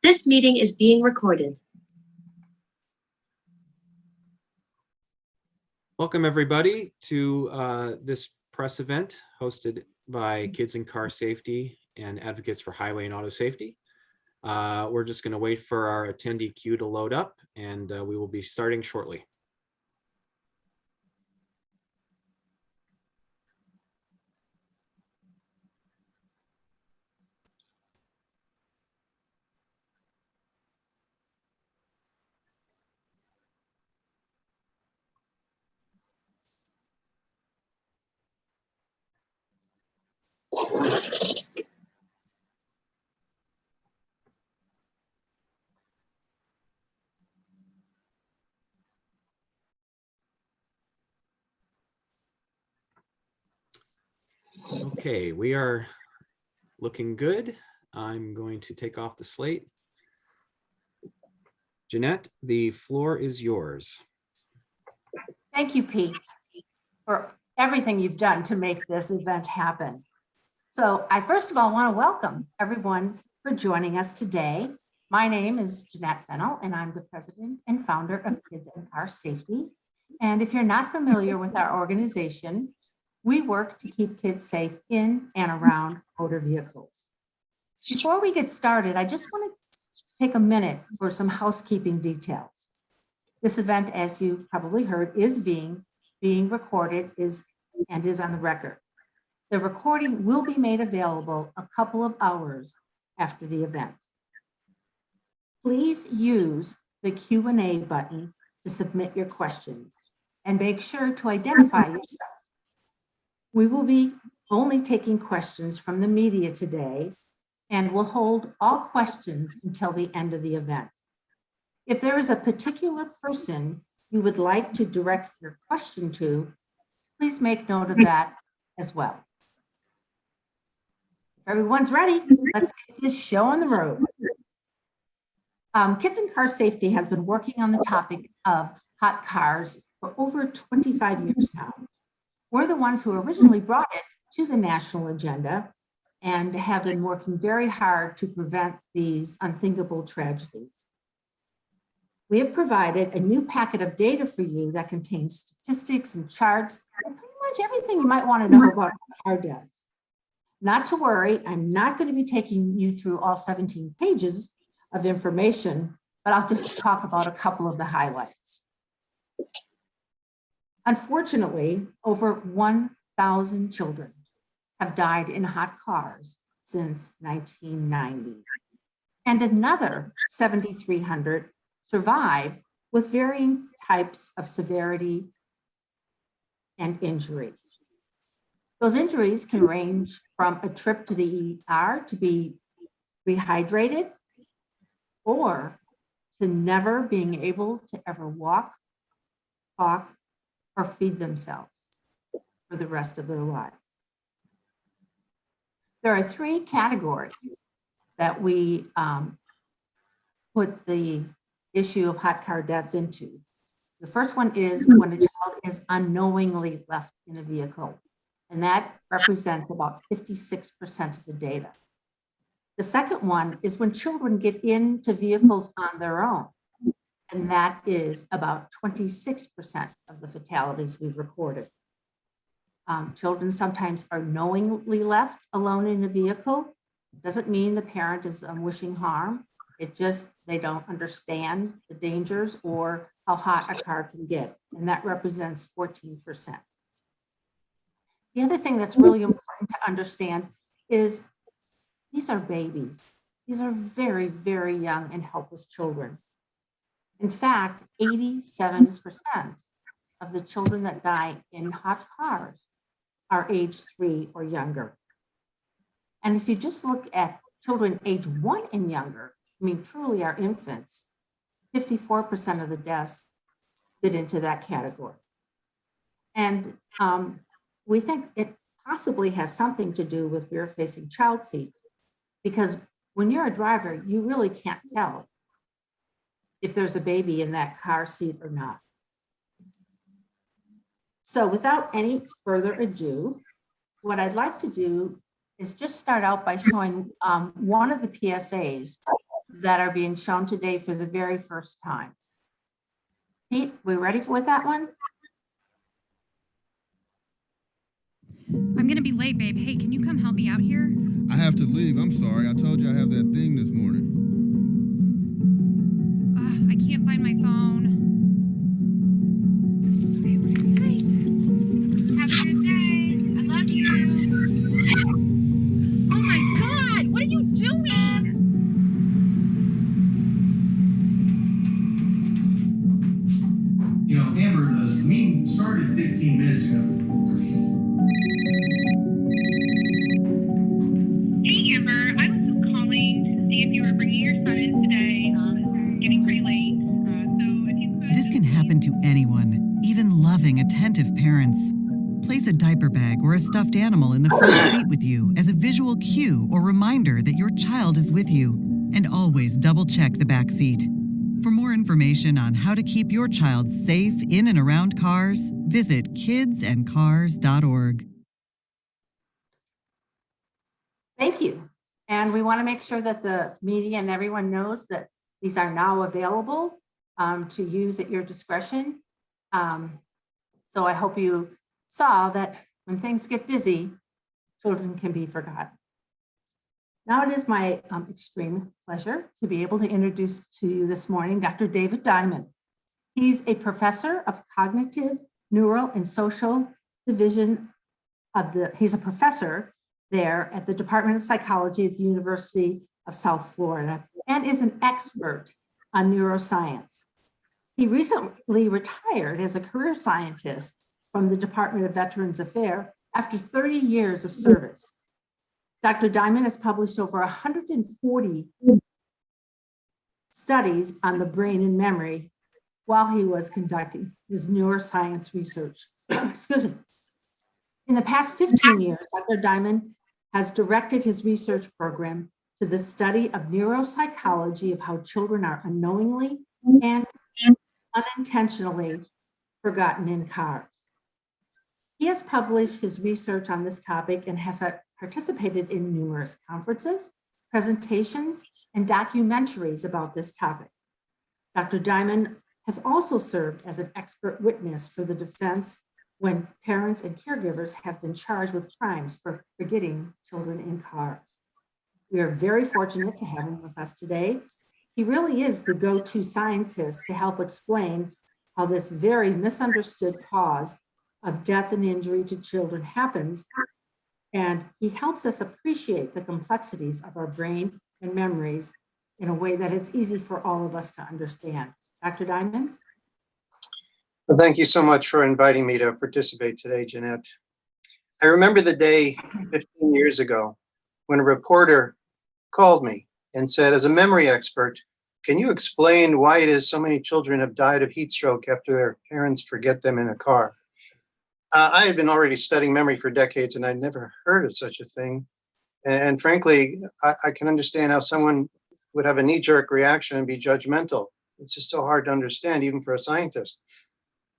This meeting is being recorded. Welcome everybody to this press event hosted by Kids in Car Safety and Advocates for Highway and Auto Safety. We're just going to wait for our attendee queue to load up, and we will be starting shortly. Okay, we are looking good. I'm going to take off the slate. Jeanette, the floor is yours. Thank you, Pete, for everything you've done to make this event happen. So I first of all want to welcome everyone for joining us today. My name is Jeanette Fennell, and I'm the president and founder of Kids in Car Safety. And if you're not familiar with our organization, we work to keep kids safe in and around motor vehicles. Before we get started, I just want to take a minute for some housekeeping details. This event, as you probably heard, is being recorded and is on the record. The recording will be made available a couple of hours after the event. Please use the Q&A button to submit your questions and make sure to identify yourself. We will be only taking questions from the media today and will hold all questions until the end of the event. If there is a particular person you would like to direct your question to, please make note of that as well. If everyone's ready, let's get this show on the road. Kids in Car Safety has been working on the topic of hot cars for over 25 years now. We're the ones who originally brought it to the national agenda and have been working very hard to prevent these unthinkable tragedies. We have provided a new packet of data for you that contains statistics and charts and pretty much everything you might want to know about car deaths. Not to worry, I'm not going to be taking you through all 17 pages of information, but I'll just talk about a couple of the highlights. Unfortunately, over 1,000 children have died in hot cars since 1990, and another 7,300 survive with varying types of severity and injuries. Those injuries can range from a trip to the ER to be rehydrated, or to never being able to ever walk, talk, or feed themselves for the rest of their lives. There are three categories that we put the issue of hot car deaths into. The first one is when a child is unknowingly left in a vehicle, and that represents about 56% of the data. The second one is when children get into vehicles on their own, and that is about 26% of the fatalities we've recorded. Children sometimes are knowingly left alone in a vehicle. Doesn't mean the parent is wishing harm. It just, they don't understand the dangers or how hot a car can get, and that represents 14%. The other thing that's really important to understand is these are babies. These are very, very young and helpless children. In fact, 87% of the children that die in hot cars are age 3 or younger. And if you just look at children age 1 and younger, I mean, truly our infants, 54% of the deaths fit into that category. And we think it possibly has something to do with rear-facing child seat, because when you're a driver, you really can't tell if there's a baby in that car seat or not. So without any further ado, what I'd like to do is just start out by showing one of the PSAs that are being shown today for the very first time. Pete, we ready with that one? I'm gonna be late, babe. Hey, can you come help me out here? I have to leave. I'm sorry. I told you I have that thing this morning. I can't find my phone. Okay, we're gonna be late. Have a good day. I love you. Oh my God, what are you doing? You know, Amber, the meeting started 15 minutes ago. Hey Amber, I was just calling to see if you were bringing your son in today. It's getting pretty late. So if you could. This can happen to anyone, even loving, attentive parents. Place a diaper bag or a stuffed animal in the front seat with you as a visual cue or reminder that your child is with you. And always double check the back seat. For more information on how to keep your child safe in and around cars, visit kidsandcars.org. Thank you. And we want to make sure that the media and everyone knows that these are now available to use at your discretion. So I hope you saw that when things get busy, children can be forgotten. Now it is my extreme pleasure to be able to introduce to you this morning Dr. David Diamond. He's a professor of cognitive, neuro, and social division he's a professor there at the Department of Psychology at the University of South Florida and is an expert on neuroscience. He recently retired as a career scientist from the Department of Veterans Affairs after 30 years of service. Dr. Diamond has published over 140 studies on the brain and memory while he was conducting his neuroscience research. Excuse me. In the past 15 years, Dr. Diamond has directed his research program to the study of neuropsychology of how children are unknowingly and unintentionally forgotten in cars. He has published his research on this topic and has participated in numerous conferences, presentations, and documentaries about this topic. Dr. Diamond has also served as an expert witness for the defense when parents and caregivers have been charged with crimes for forgetting children in cars. We are very fortunate to have him with us today. He really is the go-to scientist to help explain how this very misunderstood cause of death and injury to children happens, and he helps us appreciate the complexities of our brain and memories in a way that it's easy for all of us to understand. Dr. Diamond? Well, thank you so much for inviting me to participate today, Jeanette. I remember the day 15 years ago when a reporter called me and said, as a memory expert, can you explain why it is so many children have died of heat stroke after their parents forget them in a car? I had been already studying memory for decades and I'd never heard of such a thing. And frankly, I can understand how someone would have a knee-jerk reaction and be judgmental. It's just so hard to understand, even for a scientist.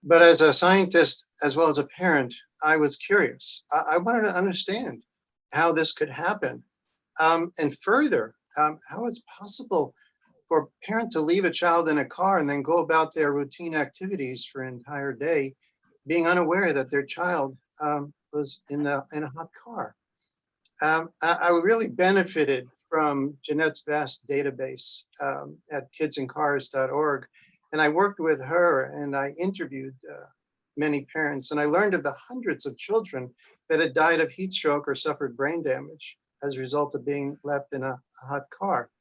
But as a scientist, as well as a parent, I was curious. I wanted to understand how this could happen. And further, how it's possible for a parent to leave a child in a car and then go about their routine activities for an entire day, being unaware that their child was in a hot car. I really benefited from Jeanette's vast database at kidsandcars.org. And I worked with her and I interviewed many parents, and I learned of the hundreds of children that had died of heat stroke or suffered brain damage as a result of being left in a hot car.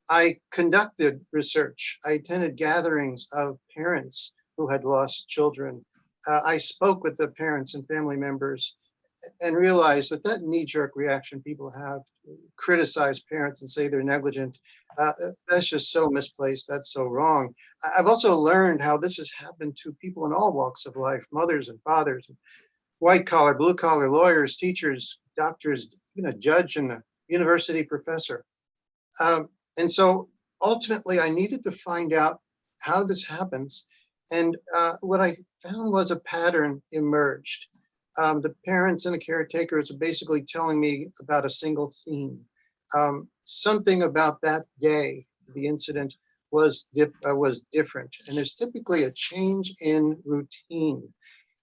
I conducted research. I attended gatherings of parents who had lost children. I spoke with the parents and family members and realized that that knee-jerk reaction people have to criticize parents and say they're negligent, that's just so misplaced, that's so wrong. I've also learned how this has happened to people in all walks of life, mothers and fathers, white-collar, blue-collar, lawyers, teachers, doctors, even a judge and a university professor. And so ultimately I needed to find out how this happens. And what I found was a pattern emerged. The parents and the caretakers are basically telling me about a single theme. Something about that day the incident was different. And there's typically a change in routine.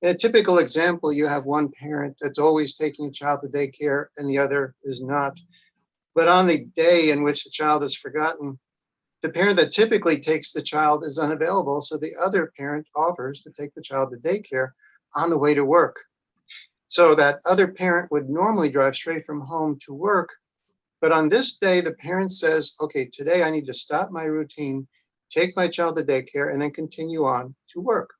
In a typical example, you have one parent that's always taking a child to daycare and the other is not. But on the day in which the child is forgotten, the parent that typically takes the child is unavailable, so the other parent offers to take the child to daycare on the way to work. So that other parent would normally drive straight from home to work, but on this day, the parent says, okay, today I need to stop my routine, take my child to daycare, and then continue on to work.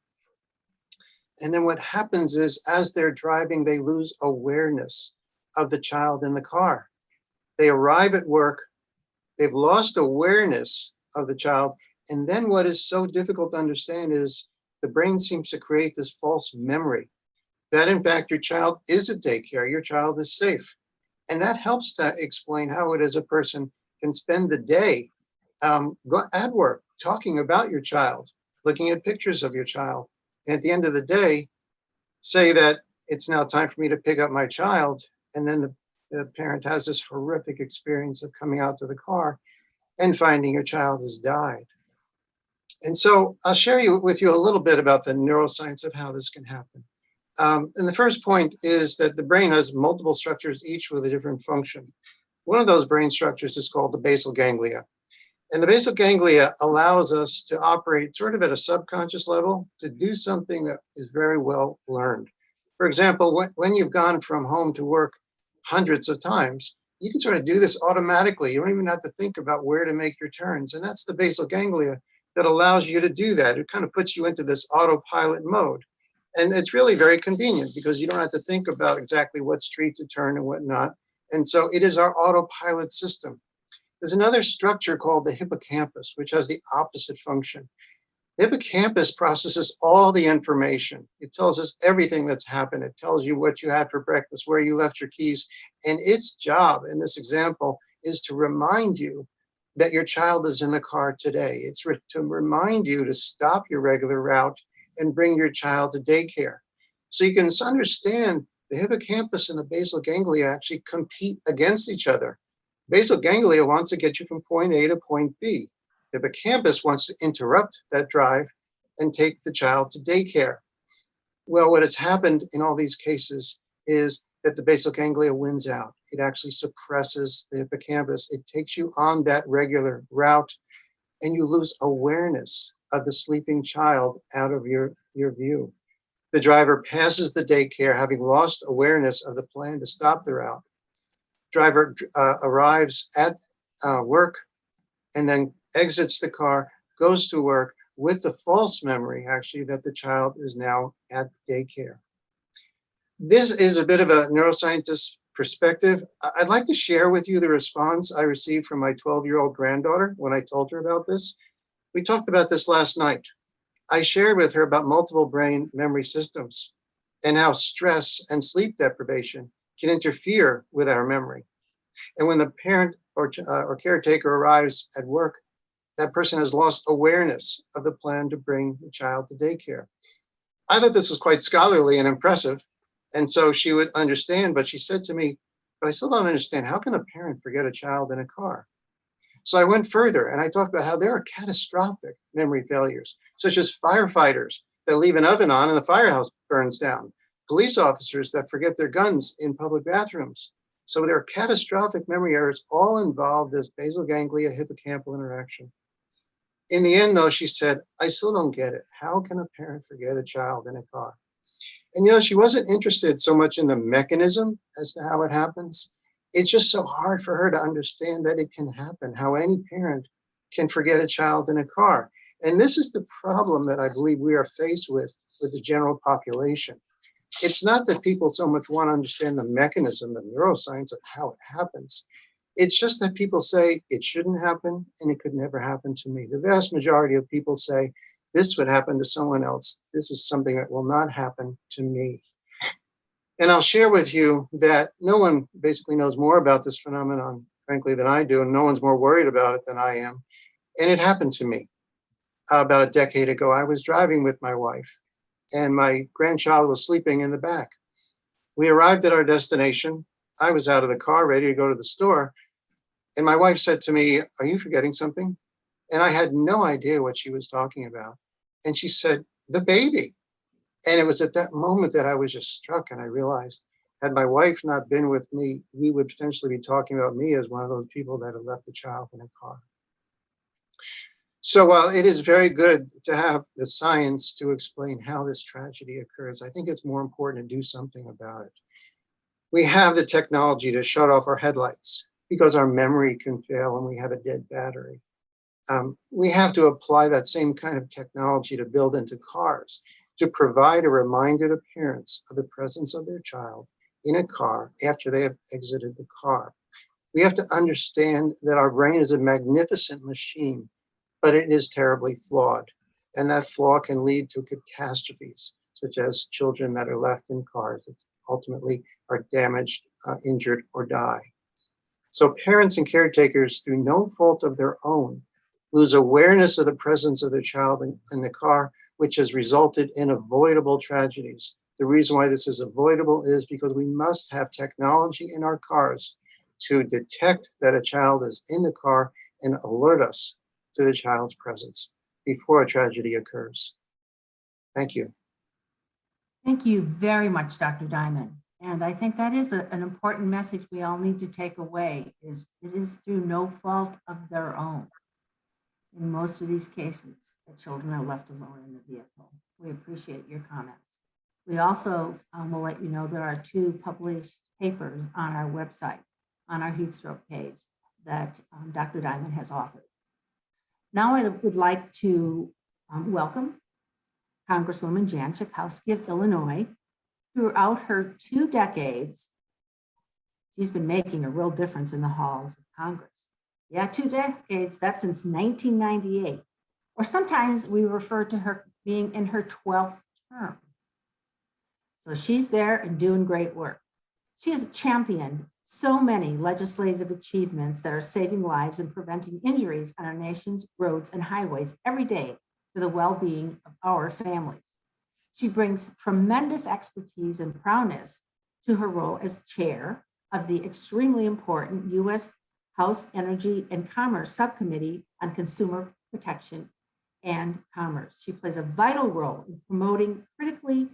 And then what happens is, as they're driving, they lose awareness of the child in the car. They arrive at work, they've lost awareness of the child. And then what is so difficult to understand is the brain seems to create this false memory that in fact your child is at daycare, your child is safe. And that helps to explain how it is a person can spend the day at work talking about your child, looking at pictures of your child. And at the end of the day, say that it's now time for me to pick up my child. And then the parent has this horrific experience of coming out to the car and finding your child has died. And so I'll share with you a little bit about the neuroscience of how this can happen. And the first point is that the brain has multiple structures, each with a different function. One of those brain structures is called the basal ganglia. And the basal ganglia allows us to operate sort of at a subconscious level to do something that is very well learned. For example, when you've gone from home to work hundreds of times, you can sort of do this automatically. You don't even have to think about where to make your turns. And that's the basal ganglia that allows you to do that. It kind of puts you into this autopilot mode. And it's really very convenient because you don't have to think about exactly what street to turn and what not. And so it is our autopilot system. There's another structure called the hippocampus, which has the opposite function. The hippocampus processes all the information. It tells us everything that's happened. It tells you what you had for breakfast, where you left your keys. And its job in this example is to remind you that your child is in the car today. It's to remind you to stop your regular route and bring your child to daycare. So you can understand the hippocampus and the basal ganglia actually compete against each other. Basal ganglia wants to get you from point A to point B. The hippocampus wants to interrupt that drive and take the child to daycare. Well, what has happened in all these cases is that the basal ganglia wins out. It actually suppresses the hippocampus. It takes you on that regular route and you lose awareness of the sleeping child out of your view. The driver passes the daycare having lost awareness of the plan to stop the route. Driver arrives at work and then exits the car, goes to work with the false memory, actually, that the child is now at daycare. This is a bit of a neuroscientist's perspective. I'd like to share with you the response I received from my 12-year-old granddaughter when I told her about this. We talked about this last night. I shared with her about multiple brain memory systems and how stress and sleep deprivation can interfere with our memory. And when the parent or caretaker arrives at work, that person has lost awareness of the plan to bring the child to daycare. I thought this was quite scholarly and impressive. And so she would understand, but she said to me, but I still don't understand. How can a parent forget a child in a car? So I went further and I talked about how there are catastrophic memory failures, such as firefighters that leave an oven on and the firehouse burns down, police officers that forget their guns in public bathrooms. So there are catastrophic memory errors all involve this basal ganglia hippocampal interaction. In the end, though, she said, I still don't get it. How can a parent forget a child in a car? And she wasn't interested so much in the mechanism as to how it happens. It's just so hard for her to understand that it can happen, how any parent can forget a child in a car. And this is the problem that I believe we are faced with the general population. It's not that people so much want to understand the mechanism, the neuroscience of how it happens. It's just that people say it shouldn't happen and it could never happen to me. The vast majority of people say this would happen to someone else. This is something that will not happen to me. And I'll share with you that no one basically knows more about this phenomenon, frankly, than I do, and no one's more worried about it than I am. And it happened to me about a decade ago. I was driving with my wife and my grandchild was sleeping in the back. We arrived at our destination. I was out of the car, ready to go to the store. And my wife said to me, are you forgetting something? And I had no idea what she was talking about. And she said, the baby. And it was at that moment that I was just struck, and I realized, had my wife not been with me, we would potentially be talking about me as one of those people that had left the child in a car. So while it is very good to have the science to explain how this tragedy occurs, I think it's more important to do something about it. We have the technology to shut off our headlights because our memory can fail and we have a dead battery. We have to apply that same kind of technology to build into cars, to provide a reminder to parents of the presence of their child in a car after they have exited the car. We have to understand that our brain is a magnificent machine, but it is terribly flawed. And that flaw can lead to catastrophes, such as children that are left in cars that ultimately are damaged, injured, or die. So parents and caretakers, through no fault of their own, lose awareness of the presence of their child in the car, which has resulted in avoidable tragedies. The reason why this is avoidable is because we must have technology in our cars to detect that a child is in the car and alert us to the child's presence before a tragedy occurs. Thank you. Thank you very much, Dr. Diamond. And I think that is an important message we all need to take away, is it is through no fault of their own. In most of these cases, the children are left alone in the vehicle. We appreciate your comments. We also will let you know there are 2 published papers on our website, on our heat stroke page, that Dr. Diamond has authored. Now I would like to welcome Congresswoman Jan Schakowsky of Illinois. Throughout her 2 decades, she's been making a real difference in the halls of Congress. Yeah, 2 decades, that's since 1998. Or sometimes we refer to her being in her 12th term. So she's there and doing great work. She has championed so many legislative achievements that are saving lives and preventing injuries on our nation's roads and highways every day for the well-being of our families. She brings tremendous expertise and prowess to her role as chair of the extremely important U.S. House Energy and Commerce Subcommittee on Consumer Protection and Commerce. She plays a vital role in promoting critical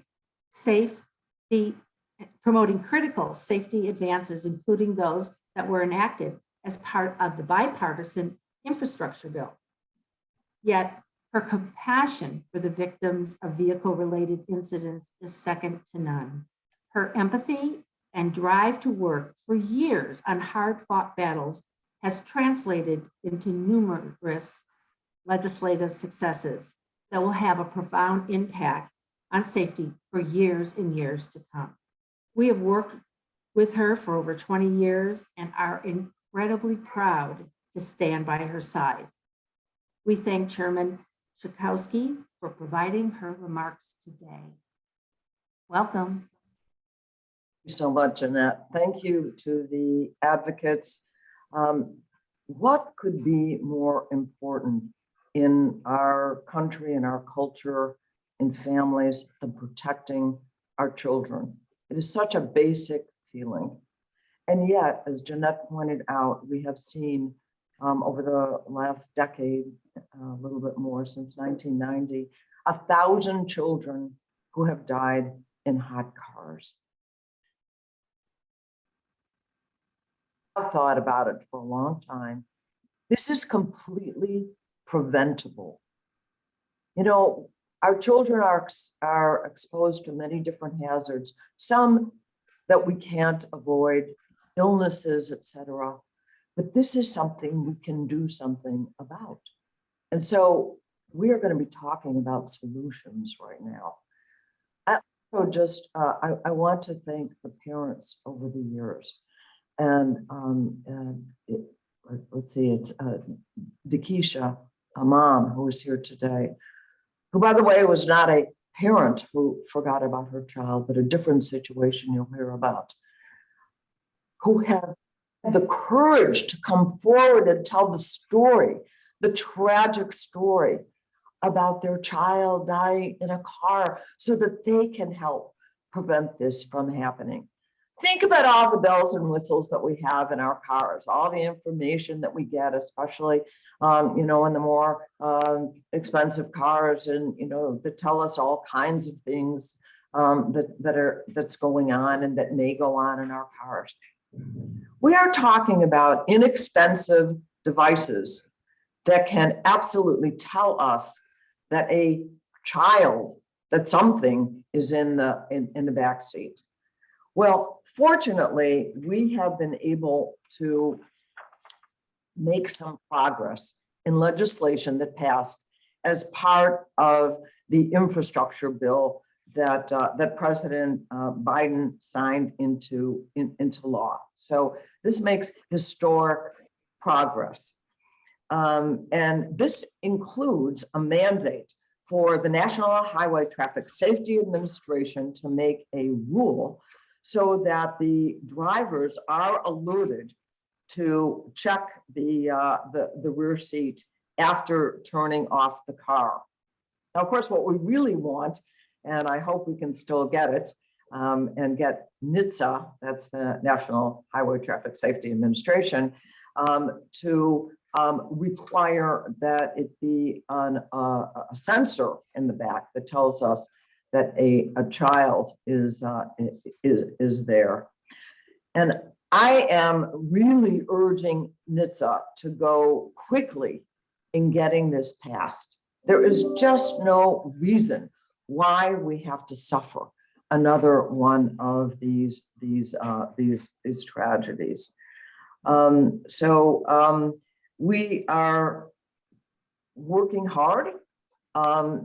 safety advances, including those that were enacted as part of the bipartisan infrastructure bill. Yet her compassion for the victims of vehicle-related incidents is second to none. Her empathy and drive to work for years on hard-fought battles has translated into numerous legislative successes that will have a profound impact on safety for years and years to come. We have worked with her for over 20 years and are incredibly proud to stand by her side. We thank Chairman Schakowsky for providing her remarks today. Welcome. Thank you so much, Jeanette. Thank you to the advocates. What could be more important in our country and our culture and families than protecting our children? It is such a basic feeling. And yet, as Jeanette pointed out, we have seen over the last decade, a little bit more since 1990, 1,000 children who have died in hot cars. I've thought about it for a long time. This is completely preventable. You know, our children are exposed to many different hazards, some that we can't avoid, illnesses, etc. But this is something we can do something about. And so we are going to be talking about solutions right now. I want to thank the parents over the years. And let's see, it's Dakisha, a mom who is here today, who, by the way, was not a parent who forgot about her child, but a different situation you'll hear about, who have the courage to come forward and tell the story, the tragic story about their child dying in a car so that they can help prevent this from happening. think about all the bells and whistles that we have in our cars, all the information that we get, especially, you know, in the more expensive cars, and, you know, that tell us all kinds of things that's going on and that may go on in our cars. We are talking about inexpensive devices that can absolutely tell us that a child, that something is in the back seat. Well, fortunately, we have been able to make some progress in legislation that passed as part of the infrastructure bill that President Biden signed into law. So this makes historic progress. And this includes a mandate for the National Highway Traffic Safety Administration to make a rule so that the drivers are alerted to check the rear seat after turning off the car. Now, of course, what we really want, and I hope we can still get it, and get NHTSA, that's the National Highway Traffic Safety Administration, to require that it be on a sensor in the back that tells us that a child is there. And I am really urging NHTSA to go quickly in getting this passed. There is just no reason why we have to suffer another one of these tragedies. We are working hard.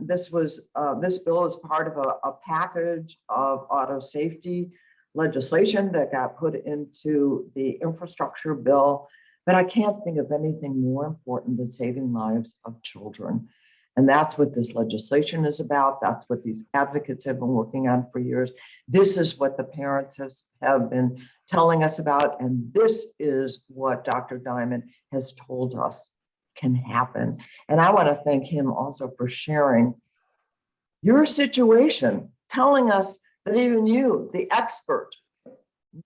This bill is part of a package of auto safety legislation that got put into the infrastructure bill, but I can't think of anything more important than saving lives of children. And that's what this legislation is about. That's what these advocates have been working on for years. This is what the parents have been telling us about. And this is what Dr. Diamond has told us can happen. And I want to thank him also for sharing your situation, telling us that even you, the expert,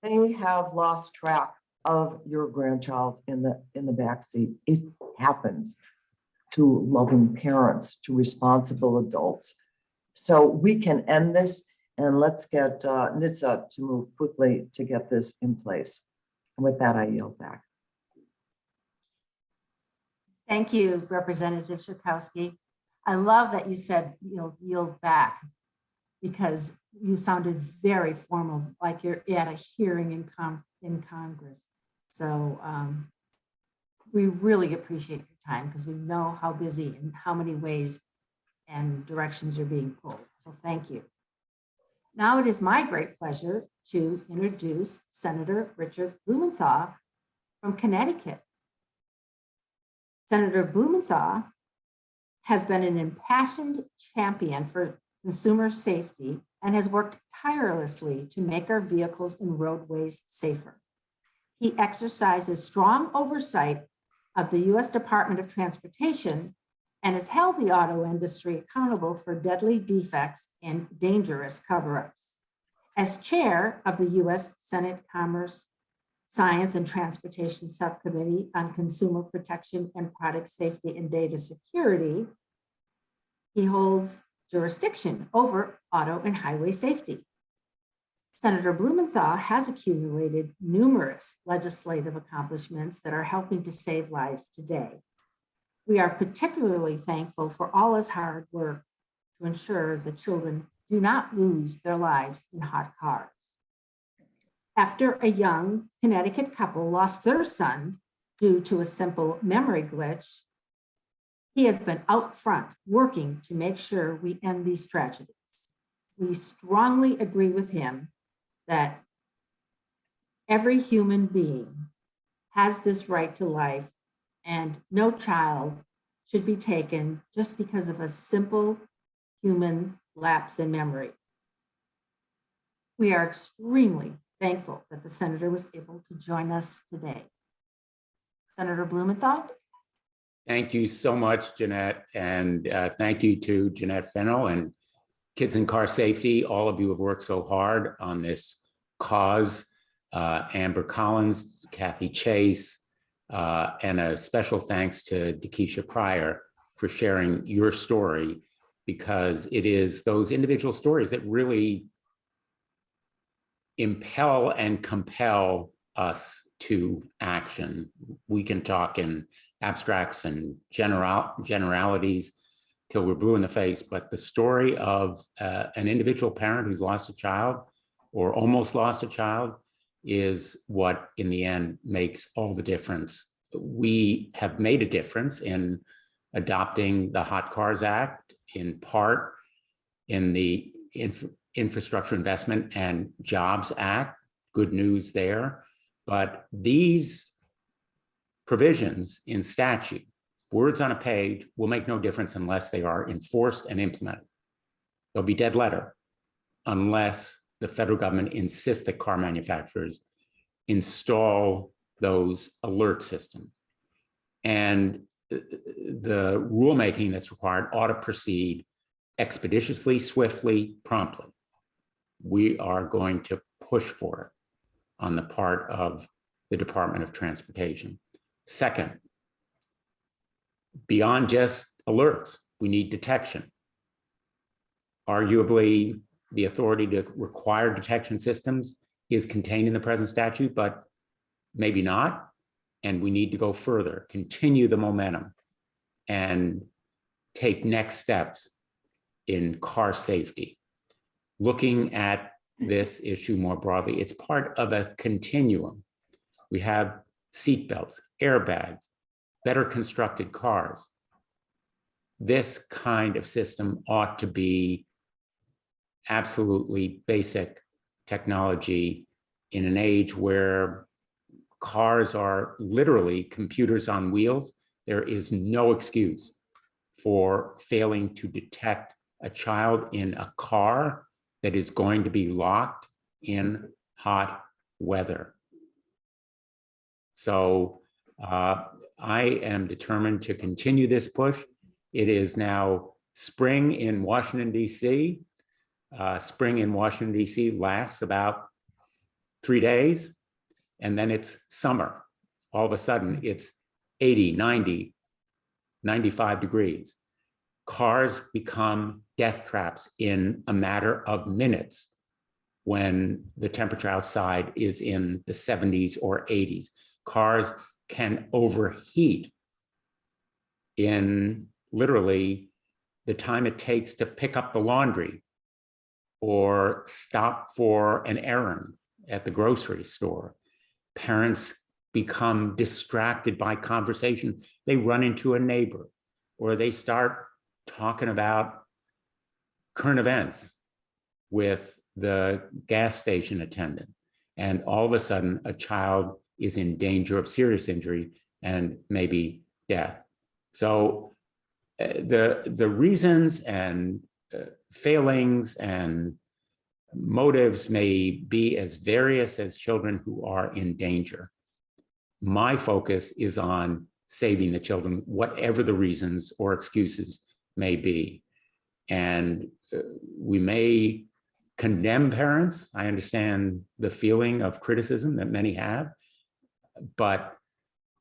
may have lost track of your grandchild in the backseat. It happens to loving parents, to responsible adults. So we can end this, and let's get NHTSA to move quickly to get this in place. And with that, I yield back. Thank you, Representative Schakowsky. I love that you said you'll yield back, because you sounded very formal, like you're at a hearing in Congress. So we really appreciate your time, because we know how busy and how many ways and directions you're being pulled. So thank you. Now it is my great pleasure to introduce Senator Richard Blumenthal from Connecticut. Senator Blumenthal has been an impassioned champion for consumer safety and has worked tirelessly to make our vehicles and roadways safer. He exercises strong oversight of the U.S. Department of Transportation and has held the auto industry accountable for deadly defects and dangerous cover-ups. As chair of the U.S. Senate Commerce, Science and Transportation Subcommittee on Consumer Protection and Product Safety and Data Security, he holds jurisdiction over auto and highway safety. Senator Blumenthal has accumulated numerous legislative accomplishments that are helping to save lives today. We are particularly thankful for all his hard work to ensure that children do not lose their lives in hot cars. After a young Connecticut couple lost their son due to a simple memory glitch, he has been out front working to make sure we end these tragedies. We strongly agree with him that every human being has this right to life, and no child should be taken just because of a simple human lapse in memory. We are extremely thankful that the senator was able to join us today. Senator Blumenthal. Thank you so much, Jeanette, and thank you to Jeanette Fennell and Kids in Car Safety. All of you have worked so hard on this cause. Amber Collins, Kathy Chase, and a special thanks to Dekeisha Pryor for sharing your story, because it is those individual stories that really impel and compel us to action. We can talk in abstracts and generalities till we're blue in the face, but the story of an individual parent who's lost a child or almost lost a child is what in the end makes all the difference. We have made a difference in adopting the Hot Cars Act, in part in the Infrastructure Investment and Jobs Act. Good news there. But these provisions in statute, words on a page, will make no difference unless they are enforced and implemented. They'll be dead letter unless the federal government insists that car manufacturers install those alert systems. And the rulemaking that's required ought to proceed expeditiously, swiftly, promptly. We are going to push for it on the part of the Department of Transportation. Second, beyond just alerts, we need detection. Arguably, the authority to require detection systems is contained in the present statute, but maybe not. And we need to go further, continue the momentum, and take next steps in car safety. Looking at this issue more broadly, it's part of a continuum. We have seatbelts, airbags, better constructed cars. This kind of system ought to be absolutely basic technology in an age where cars are literally computers on wheels. There is no excuse for failing to detect a child in a car that is going to be locked in hot weather. So I am determined to continue this push. It is now spring in Washington, D.C. Spring in Washington, D.C. lasts about 3 days, and then it's summer. All of a sudden, it's 80, 90, 95 degrees. Cars become death traps in a matter of minutes when the temperature outside is in the 70s or 80s. Cars can overheat in literally the time it takes to pick up the laundry or stop for an errand at the grocery store. Parents become distracted by conversation. They run into a neighbor, or they start talking about current events with the gas station attendant. And all of a sudden, a child is in danger of serious injury and maybe death. So the reasons and failings and motives may be as various as children who are in danger. My focus is on saving the children, whatever the reasons or excuses may be. And we may condemn parents. I understand the feeling of criticism that many have, but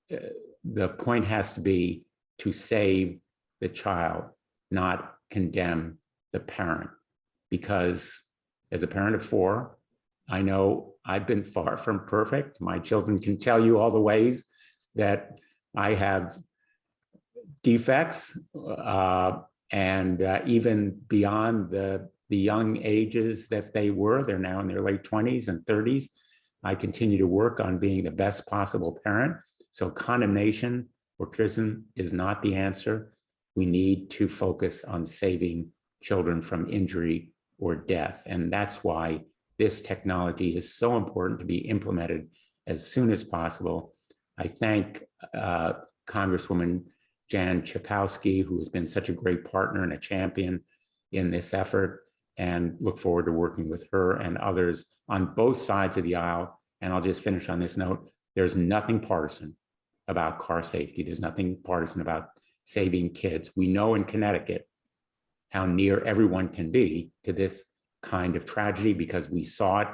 the point has to be to save the child, not condemn the parent. Because as a parent of 4, I know I've been far from perfect. My children can tell you all the ways that I have defects, and even beyond the young ages that they were. They're now in their late 20s and 30s. I continue to work on being the best possible parent. So condemnation or criticism is not the answer. We need to focus on saving children from injury or death. And that's why this technology is so important to be implemented as soon as possible. I thank Congresswoman Jan Schakowsky, who has been such a great partner and a champion in this effort, and look forward to working with her and others on both sides of the aisle. And I'll just finish on this note. There's nothing partisan about car safety. There's nothing partisan about saving kids. We know in Connecticut how near everyone can be to this kind of tragedy because we saw it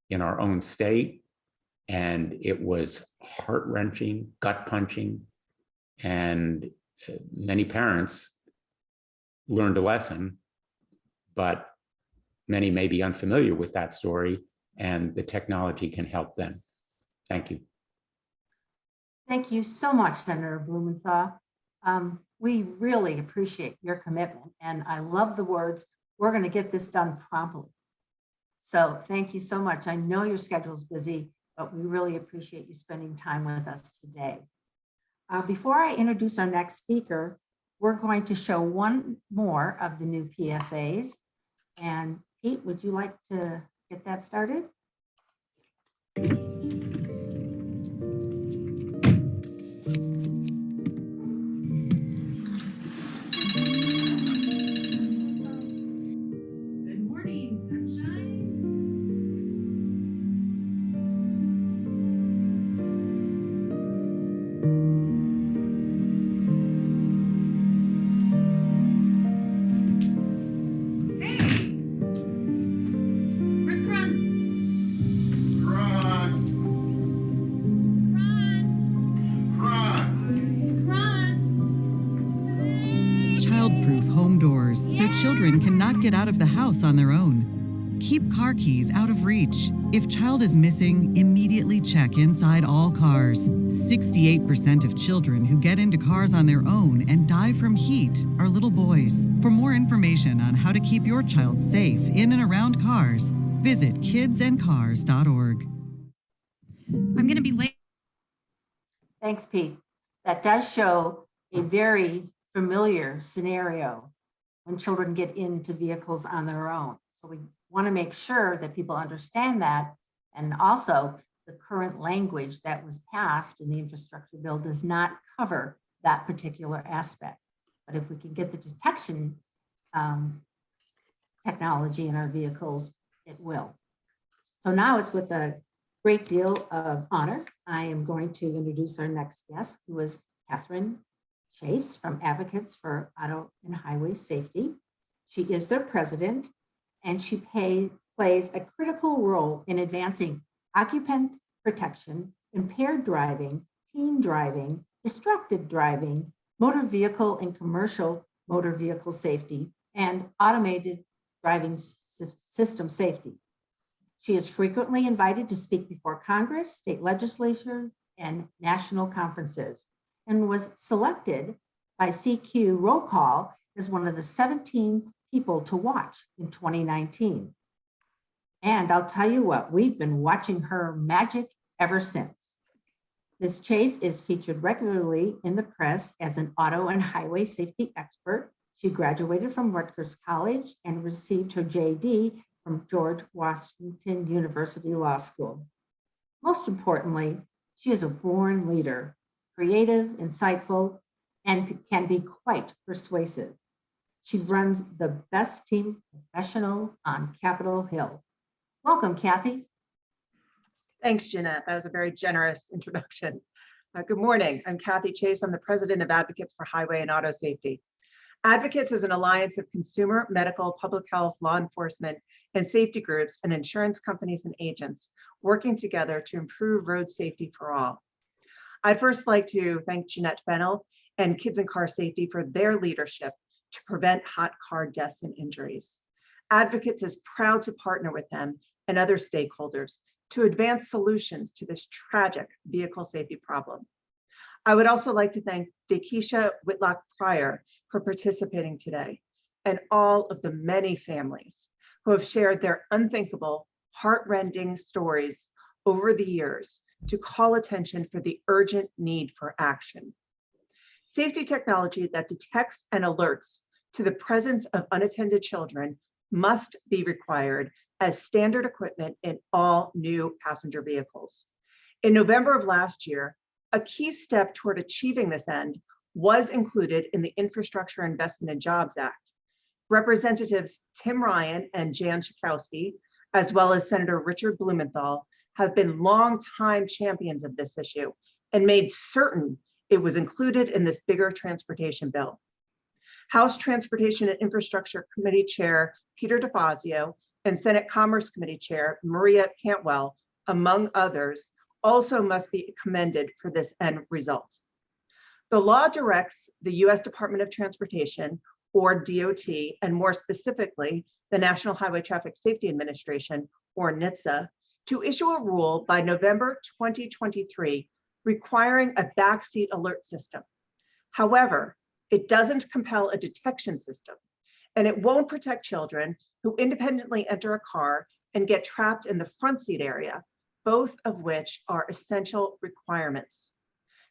in our own state. And it was heart-wrenching, gut-punching, and many parents learned a lesson, but many may be unfamiliar with that story, and the technology can help them. Thank you. Thank you so much, Senator Blumenthal. We really appreciate your commitment, and I love the words, "We're going to get this done promptly." So thank you so much. I know your schedule is busy, but we really appreciate you spending time with us today. Before I introduce our next speaker, we're going to show one more of the new PSAs. And Pete, would you like to get that started? Good morning, sunshine. Hey, where's Kron? Child-proof home doors so children cannot get out of the house on their own. Keep car keys out of reach. If child is missing, immediately check inside all cars. 68% of children who get into cars on their own and die from heat are little boys. For more information on how to keep your child safe in and around cars, visit kidsandcars.org. I'm going to be late. Thanks, Pete. That does show a very familiar scenario when children get into vehicles on their own. So we want to make sure that people understand that. And also the current language that was passed in the infrastructure bill does not cover that particular aspect. But if we can get the detection technology in our vehicles, it will. So now it's with a great deal of honor, I am going to introduce our next guest, who is Catherine Chase from Advocates for Auto and Highway Safety. She is their president, and she plays a critical role in advancing occupant protection, impaired driving, teen driving, distracted driving, motor vehicle and commercial motor vehicle safety, and automated driving system safety. She is frequently invited to speak before Congress, state legislatures, and national conferences, and was selected by CQ Roll Call as one of the 17 people to watch in 2019. And I'll tell you what, we've been watching her magic ever since. Ms. Chase is featured regularly in the press as an auto and highway safety expert. She graduated from Rutgers College and received her JD from George Washington University Law School. Most importantly, she is a born leader, creative, insightful, and can be quite persuasive. She runs the best team professional on Capitol Hill. Welcome, Kathy. Thanks, Jeanette. That was a very generous introduction. Good morning. I'm Kathy Chase. I'm the president of Advocates for Highway and Auto Safety. Advocates is an alliance of consumer, medical, public health, law enforcement, and safety groups and insurance companies and agents working together to improve road safety for all. I'd first like to thank Jeanette Fennell and Kids and Car Safety for their leadership to prevent hot car deaths and injuries. Advocates is proud to partner with them and other stakeholders to advance solutions to this tragic vehicle safety problem. I would also like to thank Dakisha Whitlock Pryor for participating today, and all of the many families who have shared their unthinkable, heart-rending stories over the years to call attention for the urgent need for action. Safety technology that detects and alerts to the presence of unattended children must be required as standard equipment in all new passenger vehicles. In November of last year, a key step toward achieving this end was included in the Infrastructure Investment and Jobs Act. Representatives Tim Ryan and Jan Schakowsky, as well as Senator Richard Blumenthal, have been longtime champions of this issue and made certain it was included in this bigger transportation bill. House Transportation and Infrastructure Committee Chair Peter DeFazio and Senate Commerce Committee Chair Maria Cantwell, among others, also must be commended for this end result. The law directs the U.S. Department of Transportation, or DOT, and more specifically, the National Highway Traffic Safety Administration, or NHTSA, to issue a rule by November 2023 requiring a backseat alert system. However, it doesn't compel a detection system, and it won't protect children who independently enter a car and get trapped in the front seat area, both of which are essential requirements.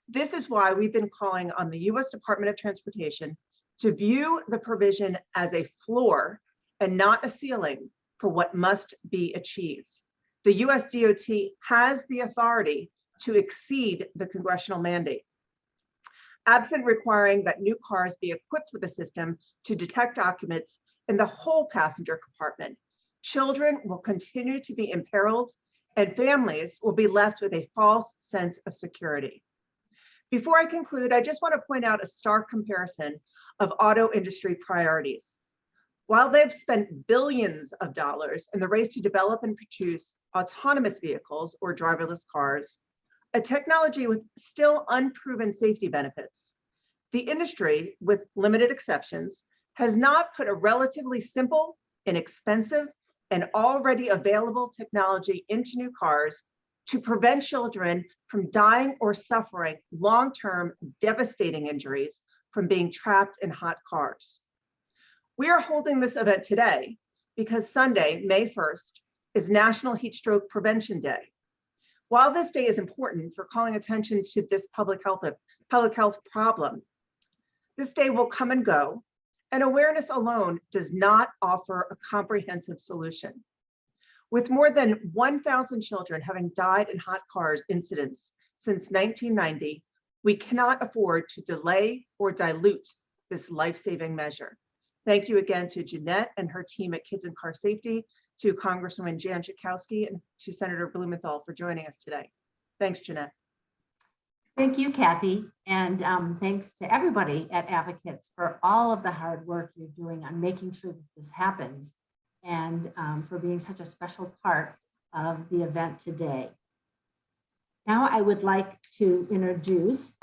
This is why we've been calling on the U.S. Department of Transportation to view the provision as a floor and not a ceiling for what must be achieved. The U.S. DOT has the authority to exceed the congressional mandate. Absent requiring that new cars be equipped with a system to detect occupants in the whole passenger compartment, children will continue to be imperiled and families will be left with a false sense of security. Before I conclude, I just want to point out a stark comparison of auto industry priorities. While they've spent billions of dollars in the race to develop and produce autonomous vehicles or driverless cars, a technology with still unproven safety benefits, the industry, with limited exceptions, has not put a relatively simple, inexpensive, and already available technology into new cars to prevent children from dying or suffering long-term devastating injuries from being trapped in hot cars. We are holding this event today because Sunday, May 1st, is National Heat Stroke Prevention Day. While this day is important for calling attention to this public health problem, this day will come and go, and awareness alone does not offer a comprehensive solution. With more than 1,000 children having died in hot car incidents since 1990, we cannot afford to delay or dilute this life-saving measure. Thank you again to Jeanette and her team at Kids and Car Safety, to Congresswoman Jan Schakowsky, and to Senator Blumenthal for joining us today. Thanks, Jeanette. Thank you, Kathy. And thanks to everybody at Advocates for all of the hard work you're doing on making sure that this happens, and for being such a special part of the event today. Now I would like to introduce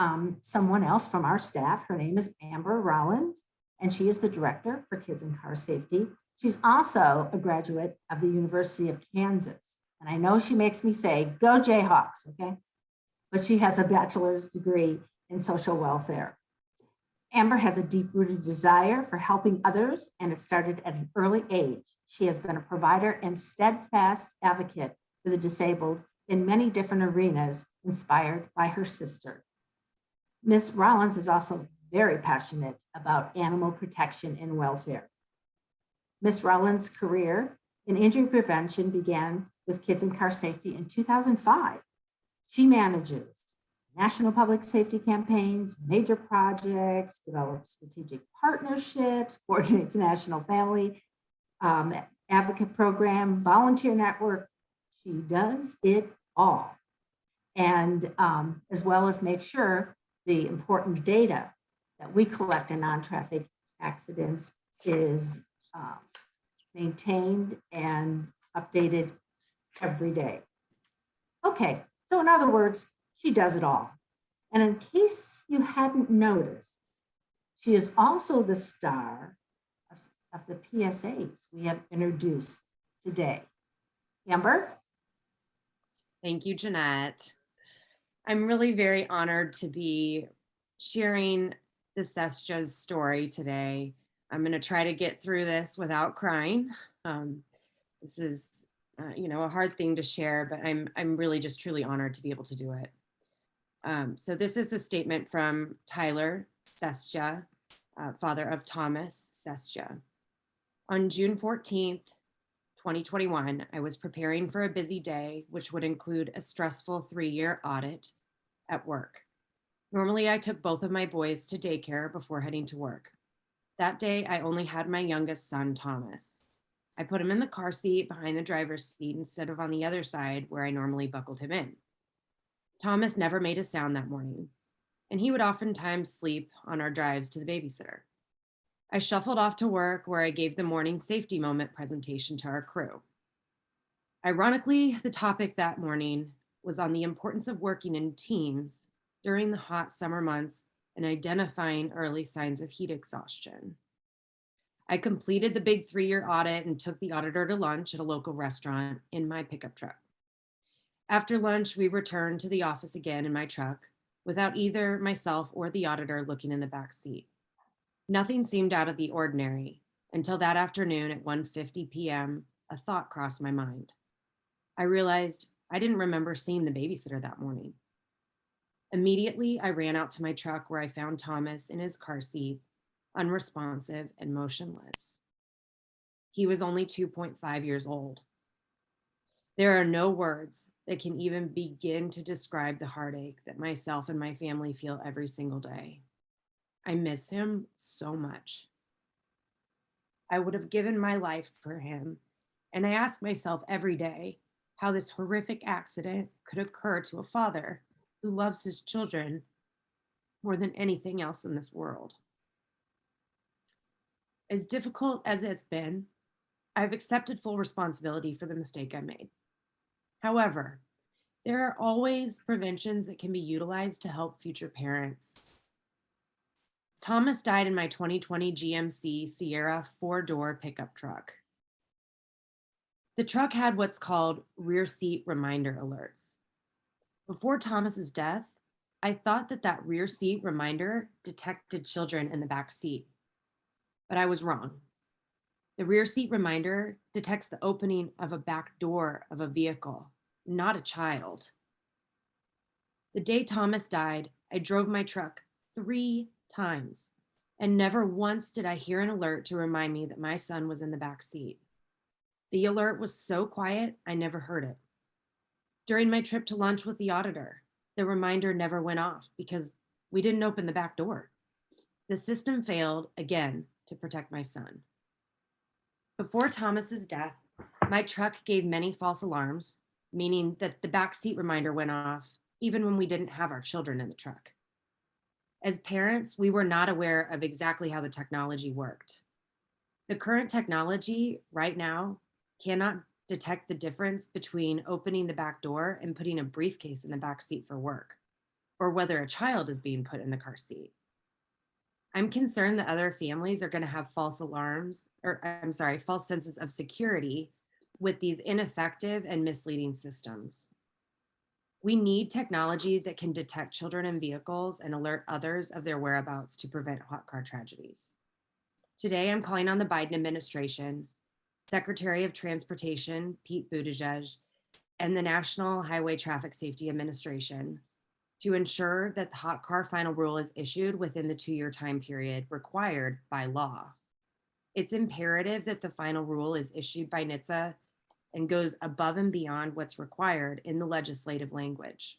someone else from our staff. Her name is Amber Rollins, and she is the Director for Kids and Car Safety. She's also a graduate of the University of Kansas. And I know she makes me say, go Jayhawks, okay? But she has a bachelor's degree in social welfare. Amber has a deep-rooted desire for helping others, and it started at an early age. She has been a provider and steadfast advocate for the disabled in many different arenas, inspired by her sister. Ms. Rollins is also very passionate about animal protection and welfare. Ms. Rollins' career in injury prevention began with Kids and Car Safety in 2005. She manages national public safety campaigns, major projects, develops strategic partnerships, coordinates national family advocate program, volunteer network. She does it all. And as well as make sure the important data that we collect in non-traffic accidents is maintained and updated every day. Okay, so in other words, she does it all. And in case you hadn't noticed, she is also the star of the PSAs we have introduced today. Amber? Thank you, Jeanette. I'm really very honored to be sharing the SESJA's story today. I'm going to try to get through this without crying. This is, a hard thing to share, but I'm really just truly honored to be able to do it. So this is a statement from Tyler SESJA, father of Thomas SESJA. On June 14th, 2021, I was preparing for a busy day, which would include a stressful 3-year audit at work. Normally, I took both of my boys to daycare before heading to work. That day, I only had my youngest son, Thomas. I put him in the car seat behind the driver's seat instead of on the other side where I normally buckled him in. Thomas never made a sound that morning, and he would oftentimes sleep on our drives to the babysitter. I shuffled off to work where I gave the morning safety moment presentation to our crew. Ironically, the topic that morning was on the importance of working in teams during the hot summer months and identifying early signs of heat exhaustion. I completed the big 3-year audit and took the auditor to lunch at a local restaurant in my pickup truck. After lunch, we returned to the office again in my truck without either myself or the auditor looking in the back seat. Nothing seemed out of the ordinary until that afternoon at 1:50 p.m., a thought crossed my mind. I realized I didn't remember seeing the babysitter that morning. Immediately, I ran out to my truck where I found Thomas in his car seat, unresponsive and motionless. He was only 2.5 years old. There are no words that can even begin to describe the heartache that myself and my family feel every single day. I miss him so much. I would have given my life for him, and I ask myself every day how this horrific accident could occur to a father who loves his children more than anything else in this world. As difficult as it's been, I've accepted full responsibility for the mistake I made. However, there are always preventions that can be utilized to help future parents. Thomas died in my 2020 GMC Sierra 4-door pickup truck. The truck had what's called rear seat reminder alerts. Before Thomas's death, I thought that rear seat reminder detected children in the back seat, but I was wrong. The rear seat reminder detects the opening of a back door of a vehicle, not a child. The day Thomas died, I drove my truck 3 times, and never once did I hear an alert to remind me that my son was in the back seat. The alert was so quiet, I never heard it. During my trip to lunch with the auditor, the reminder never went off because we didn't open the back door. The system failed again to protect my son. Before Thomas's death, my truck gave many false alarms, meaning that the back seat reminder went off even when we didn't have our children in the truck. As parents, we were not aware of exactly how the technology worked. The current technology right now cannot detect the difference between opening the back door and putting a briefcase in the back seat for work, or whether a child is being put in the car seat. I'm concerned that other families are going to have false senses of security with these ineffective and misleading systems. We need technology that can detect children in vehicles and alert others of their whereabouts to prevent hot car tragedies. Today, I'm calling on the Biden administration, Secretary of Transportation, Pete Buttigieg, and the National Highway Traffic Safety Administration to ensure that the hot car final rule is issued within the 2-year time period required by law. It's imperative that the final rule is issued by NHTSA and goes above and beyond what's required in the legislative language.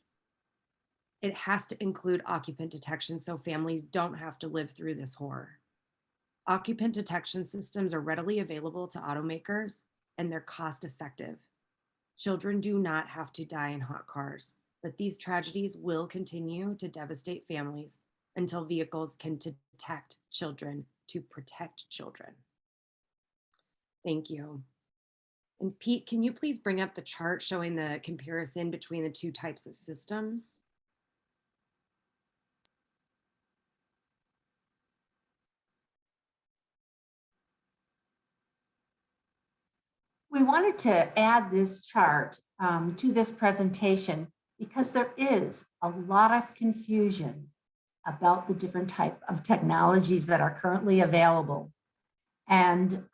It has to include occupant detection so families don't have to live through this horror. Occupant detection systems are readily available to automakers and they're cost effective. Children do not have to die in hot cars, but these tragedies will continue to devastate families until vehicles can detect children to protect children. Thank you. And Pete, can you please bring up the chart showing the comparison between the 2 types of systems? We wanted to add this chart to this presentation because there is a lot of confusion about the different type of technologies that are currently available. And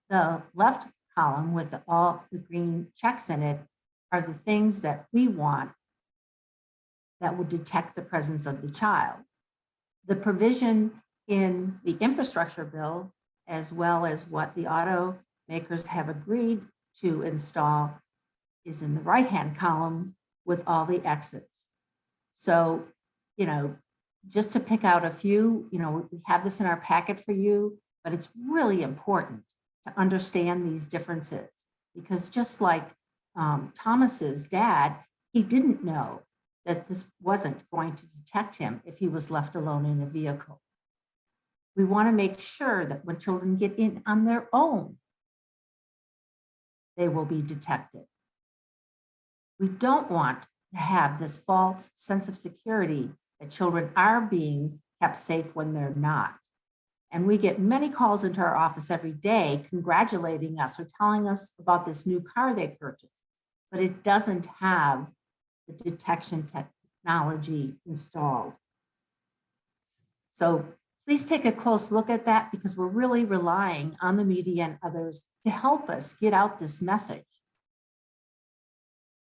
the left column with all the green checks in it are the things that we want that will detect the presence of the child. The provision in the infrastructure bill, as well as what the automakers have agreed to install, is in the right-hand column with all the exits. So, just to pick out a few, we have this in our packet for you, but it's really important to understand these differences because just like Thomas's dad, he didn't know that this wasn't going to detect him if he was left alone in a vehicle. We want to make sure that when children get in on their own, they will be detected. We don't want to have this false sense of security that children are being kept safe when they're not. And we get many calls into our office every day congratulating us or telling us about this new car they purchased, but it doesn't have the detection technology installed. So please take a close look at that, because we're really relying on the media and others to help us get out this message.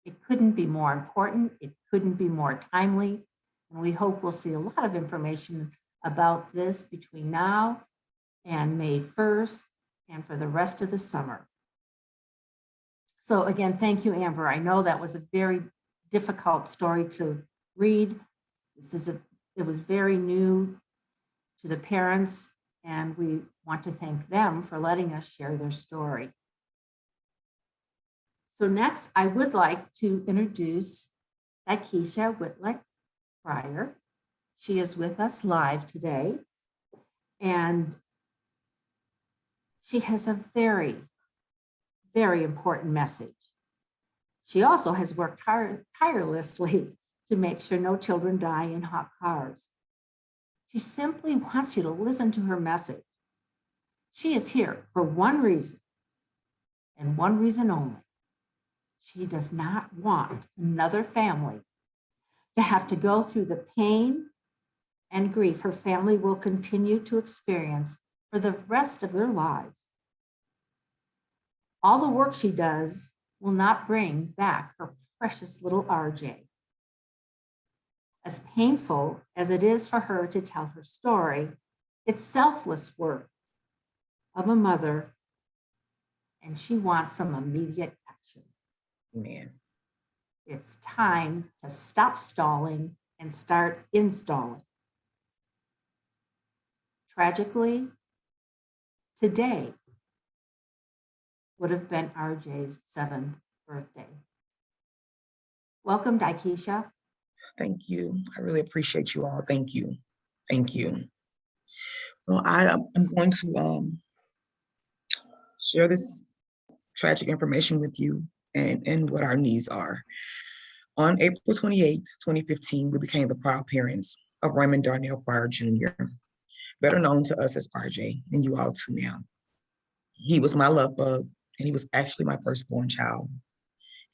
It couldn't be more important. It couldn't be more timely. And we hope we'll see a lot of information about this between now and May 1st and for the rest of the summer. So again, thank you, Amber. I know that was a very difficult story to read. It was very new to the parents, and we want to thank them for letting us share their story. So next, I would like to introduce Keisha Whitlick Pryor. She is with us live today, and she has a very, very important message. She also has worked tirelessly to make sure no children die in hot cars. She simply wants you to listen to her message. She is here for one reason, and one reason only. She does not want another family to have to go through the pain and grief her family will continue to experience for the rest of their lives. All the work she does will not bring back her precious little RJ. As painful as it is for her to tell her story, it's selfless work of a mother, and she wants some immediate action. Man. It's time to stop stalling and start installing. Tragically, today would have been RJ's 7th birthday. Welcome, Daikisha. Thank you. I really appreciate you all. Thank you. Thank you. Well, I'm going to share this tragic information with you and what our needs are. On April 28, 2015, we became the proud parents of Raymond Darnell Pryor Jr., better known to us as RJ, and you all too now. He was my love bug, and he was actually my firstborn child.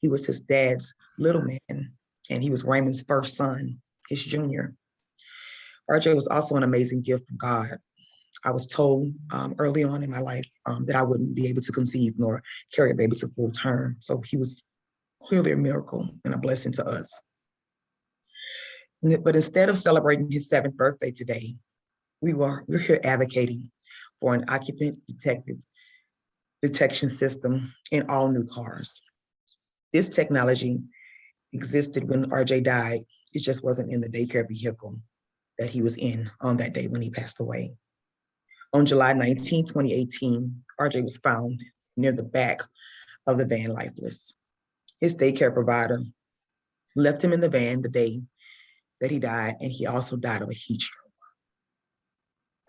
He was his dad's little man, and he was Raymond's first son, his junior. RJ was also an amazing gift from God. I was told early on in my life that I wouldn't be able to conceive nor carry a baby to full term. So he was clearly a miracle and a blessing to us. But instead of celebrating his 7th birthday today, we're here advocating for an occupant detection system in all new cars. This technology existed when RJ died. It just wasn't in the daycare vehicle that he was in on that day when he passed away. On July 19, 2018, RJ was found near the back of the van lifeless. His daycare provider left him in the van the day that he died, and he also died of a heat stroke.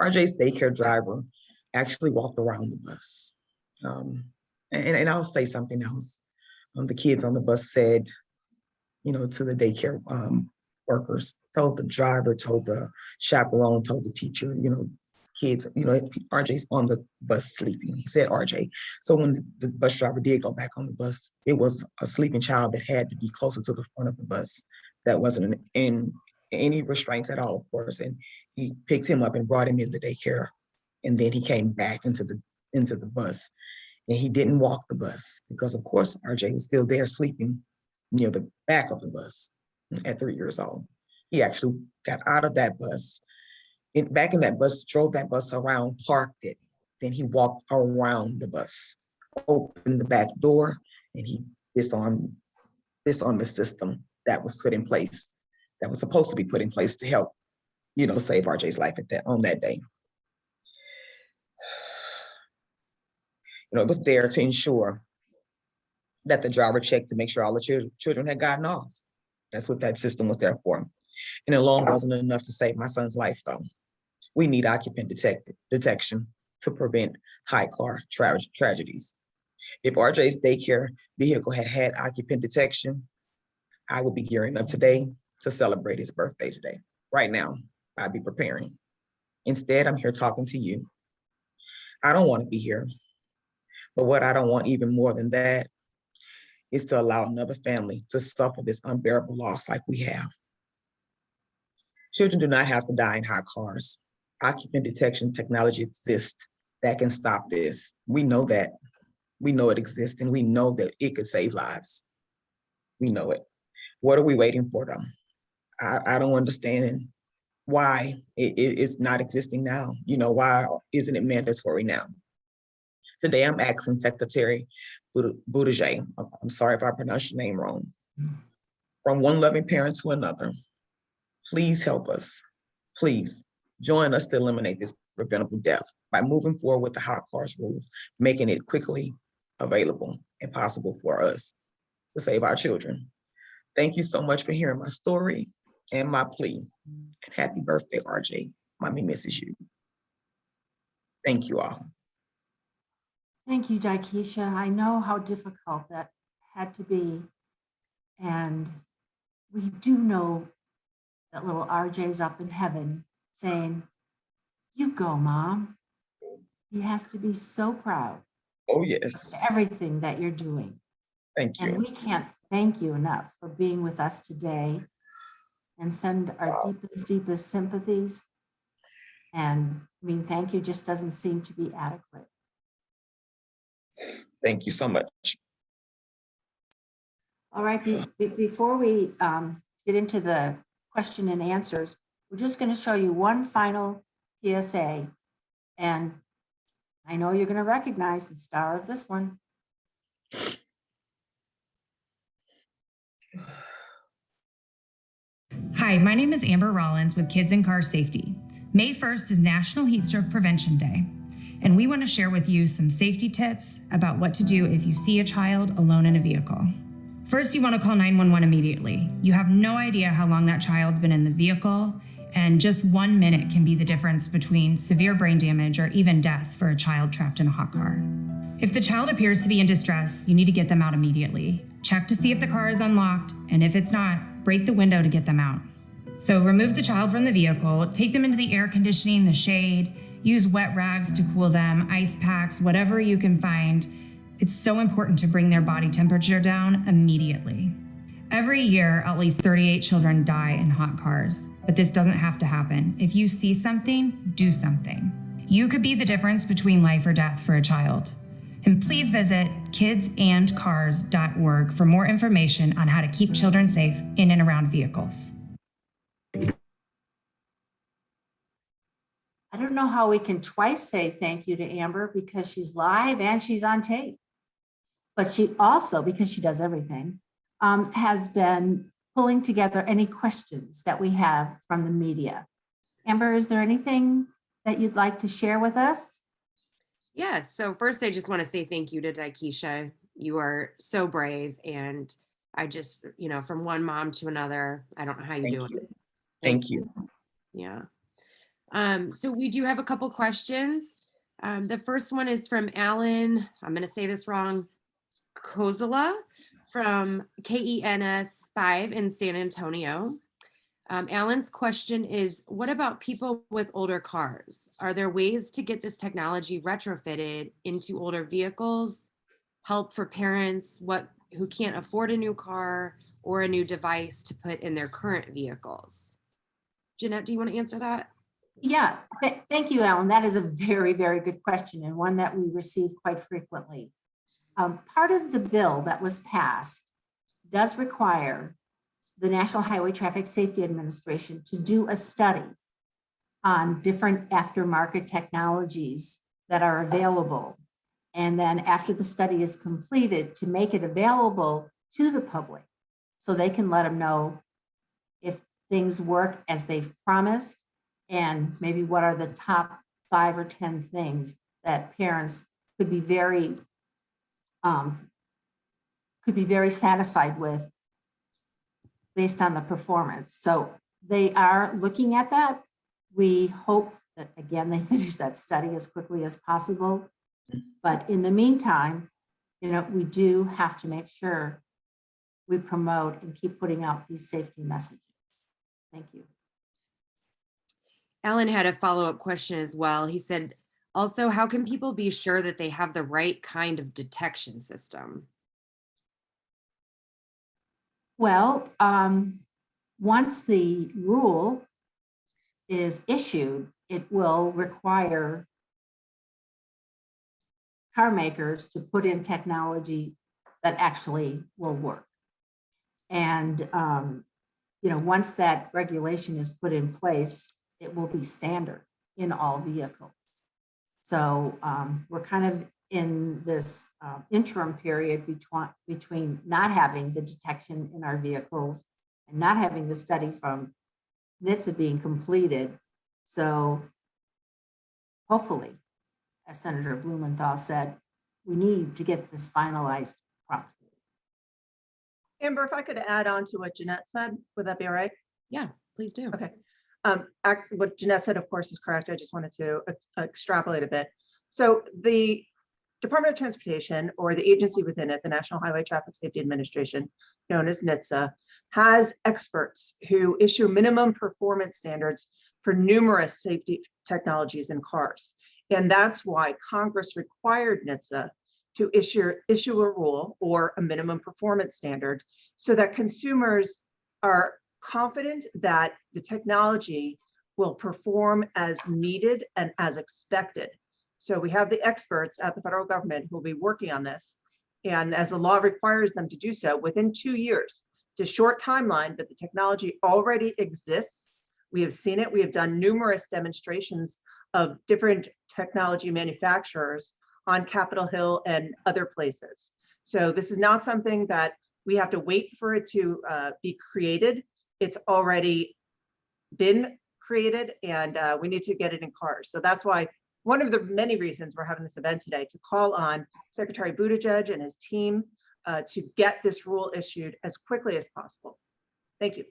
RJ's daycare driver actually walked around the bus. And I'll say something else. The kids on the bus said, to the daycare workers, told the driver, told the chaperone, told the teacher, kids, RJ's on the bus sleeping. He said RJ. So when the bus driver did go back on the bus, it was a sleeping child that had to be closer to the front of the bus. That wasn't in any restraints at all, of course. And he picked him up and brought him in the daycare. And then he came back into the bus. And he didn't walk the bus because, of course, RJ was still there sleeping near the back of the bus at 3 years old. He actually got out of that bus, back in that bus, drove that bus around, parked it. Then he walked around the bus, opened the back door, and he disarmed the system that was put in place, that was supposed to be put in place to help, save RJ's life on that day. It was there to ensure that the driver checked to make sure all the children had gotten off. That's what that system was there for. And it alone wasn't enough to save my son's life, though. We need occupant detection to prevent high car tragedies. If RJ's daycare vehicle had occupant detection, I will be gearing up today to celebrate his birthday today. Right now, I'll be preparing. Instead, I'm here talking to you. I don't want to be here, but what I don't want even more than that is to allow another family to suffer this unbearable loss like we have. Children do not have to die in hot cars. Occupant detection technology exists that can stop this. We know that. We know it exists, and we know that it could save lives. We know it. What are we waiting for, though? I don't understand why it's not existing now. You know, why isn't it mandatory now? Today, I'm asking Secretary Buttigieg, I'm sorry if I pronounced your name wrong, from one loving parent to another, please help us. Please join us to eliminate this preventable death by moving forward with the hot cars rule, making it quickly available and possible for us to save our children. Thank you so much for hearing my story and my plea. And happy birthday, RJ. Mommy misses you. Thank you all. Thank you, Daikisha. I know how difficult that had to be. And we do know that little RJ's up in heaven saying, "You go, Mom." He has to be so proud Oh, of yes. everything that you're doing. Thank you. And we can't thank you enough for being with us today, and send our deepest sympathies. And I mean, thank you just doesn't seem to be adequate. Thank you so much. All right, before we get into the question and answers, we're just going to show you one final PSA. And I know you're going to recognize the star of this one. Hi, my name is Amber Rollins with Kids in Car Safety. May 1st is National Heat Stroke Prevention Day, and we want to share with you some safety tips about what to do if you see a child alone in a vehicle. First, you want to call 911 immediately. You have no idea how long that child's been in the vehicle, and just 1 minute can be the difference between severe brain damage or even death for a child trapped in a hot car. If the child appears to be in distress, you need to get them out immediately. Check to see if the car is unlocked, and if it's not, break the window to get them out. So remove the child from the vehicle, take them into the air conditioning, the shade, use wet rags to cool them, ice packs, whatever you can find. It's so important to bring their body temperature down immediately. Every year, at least 38 children die in hot cars, but this doesn't have to happen. If you see something, do something. You could be the difference between life or death for a child. And please visit kidsandcars.org for more information on how to keep children safe in and around vehicles. I don't know how we can twice say thank you to Amber, because she's live and she's on tape. But she also, because she does everything, has been pulling together any questions that we have from the media. Amber, is there anything that you'd like to share with us? Yes. So first, I just want to say thank you to Daikisha. You are so brave. And I just, from one mom to another, I don't know how you do it. Thank you. Yeah. So we do have a couple questions. The first one is from Alan, I'm going to say this wrong, Kozala from KENS 5 in San Antonio. Alan's question is, what about people with older cars? Are there ways to get this technology retrofitted into older vehicles? Help for parents who can't afford a new car or a new device to put in their current vehicles? Jeanette, do you want to answer that? Yeah, thank you, Alan. That is a very, very good question, and one that we receive quite frequently. Part of the bill that was passed does require the National Highway Traffic Safety Administration to do a study on different aftermarket technologies that are available. And then after the study is completed, to make it available to the public so they can let them know if things work as they've promised, and maybe what are the top 5 or 10 things that parents could be very satisfied with based on the performance. So they are looking at that. We hope that, again, they finish that study as quickly as possible. But in the meantime, we do have to make sure we promote and keep putting out these safety messages. Thank you. Alan had a follow-up question as well. He said, also, how can people be sure that they have the right kind of detection system? Well, once the rule is issued, it will require car makers to put in technology that actually will work. And, once that regulation is put in place, it will be standard in all vehicles. So we're kind of in this interim period between not having the detection in our vehicles and not having the study from NHTSA being completed. So hopefully, as Senator Blumenthal said, we need to get this finalized properly. Amber, if I could add on to what Jeanette said, would that be all right? Yeah, please do. Okay. What Jeanette said, of course, is correct. I just wanted to extrapolate a bit. So the Department of Transportation, or the agency within it, the National Highway Traffic Safety Administration, known as NHTSA, has experts who issue minimum performance standards for numerous safety technologies in cars. And that's why Congress required NHTSA to issue a rule or a minimum performance standard so that consumers are confident that the technology will perform as needed and as expected. So we have the experts at the federal government who will be working on this. And as the law requires them to do so within 2 years, it's a short timeline, but the technology already exists. We have seen it. We have done numerous demonstrations of different technology manufacturers on Capitol Hill and other places. So this is not something that we have to wait for it to be created. It's already been created, and we need to get it in cars. So that's why one of the many reasons we're having this event today, to call on Secretary Buttigieg and his team to get this rule issued as quickly as possible. Thank you.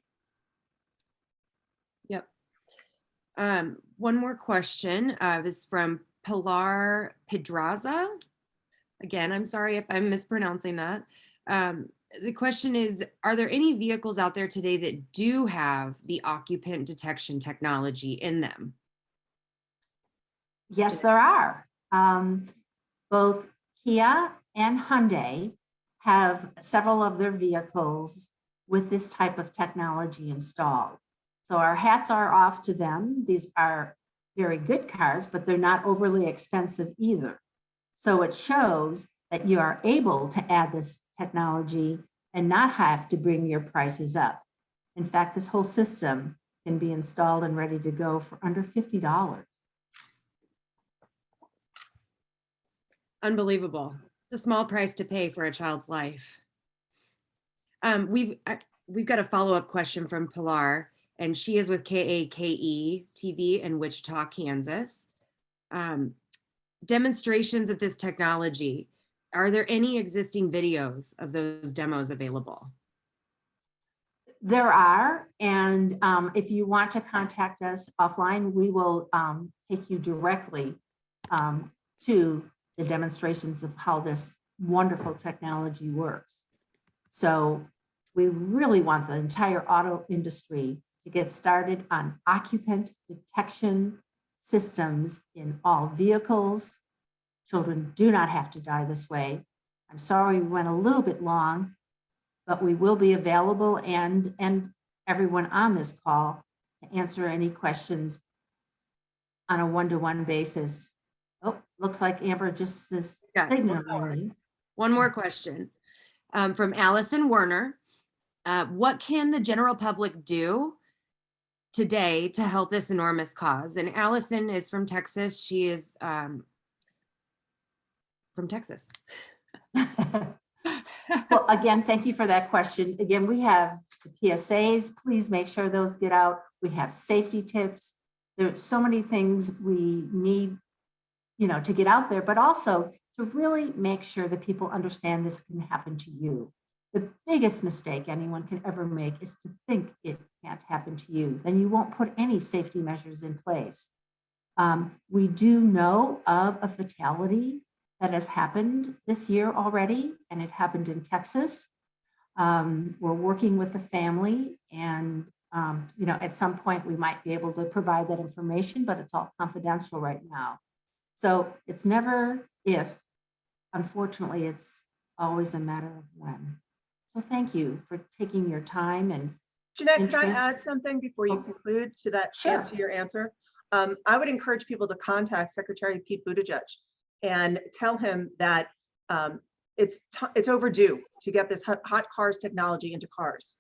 Yep. One more question is from Pilar Pedraza. Again, I'm sorry if I'm mispronouncing that. The question is, are there any vehicles out there today that do have the occupant detection technology in them? Yes, there are. Both Kia and Hyundai have several of their vehicles with this type of technology installed. So our hats are off to them. These are very good cars, but they're not overly expensive either. So it shows that you are able to add this technology and not have to bring your prices up. In fact, this whole system can be installed and ready to go for under $50. Unbelievable. It's a small price to pay for a child's life. We've got a follow-up question from Pilar, and she is with KAKE TV in Wichita, Kansas. Demonstrations of this technology. Are there any existing videos of those demos available? There are, and if you want to contact us offline, we will take you directly to the demonstrations of how this wonderful technology works. So we really want the entire auto industry to get started on occupant detection systems in all vehicles. Children do not have to die this way. I'm sorry we went a little bit long, but we will be available and everyone on this call to answer any questions on a one-to-one basis. Oh, looks like Amber just is signaling. One more question from Allison Werner. What can the general public do today to help this enormous cause? And Allison is from Texas. She is from Texas. Well, again, thank you for that question. Again, we have the PSAs. Please make sure those get out. We have safety tips. There's so many things we need, to get out there, but also to really make sure that people understand this can happen to you. The biggest mistake anyone can ever make is to think it can't happen to you. Then you won't put any safety measures in place. We do know of a fatality that has happened this year already, and it happened in Texas. We're working with the family and, at some point we might be able to provide that information, but it's all confidential right now. So it's never if, unfortunately, it's always a matter of when. So thank you for taking your time and Jeanette, can I interest. add something before you conclude to that, Sure. to your answer? I would encourage people to contact Secretary Pete Buttigieg and tell him that it's overdue to get this hot cars technology into cars.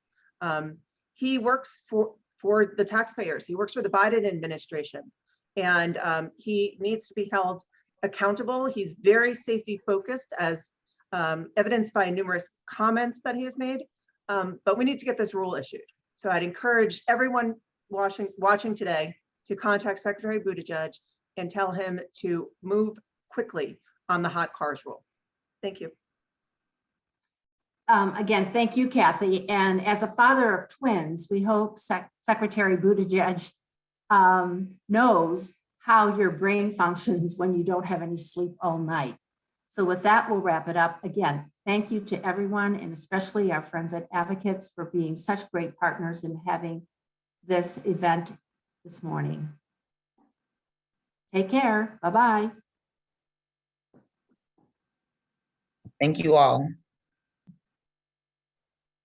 He works for the taxpayers. He works for the Biden administration, and he needs to be held accountable. He's very safety focused, as evidenced by numerous comments that he has made. But we need to get this rule issued. So I'd encourage everyone watching today to contact Secretary Buttigieg and tell him to move quickly on the hot cars rule. Thank you. Again, thank you, Kathy. And as a father of twins, we hope Secretary Buttigieg knows how your brain functions when you don't have any sleep all night. So with that, we'll wrap it up. Again, thank you to everyone, and especially our friends at Advocates for being such great partners in having this event this morning. Take care. Bye-bye. Thank you all.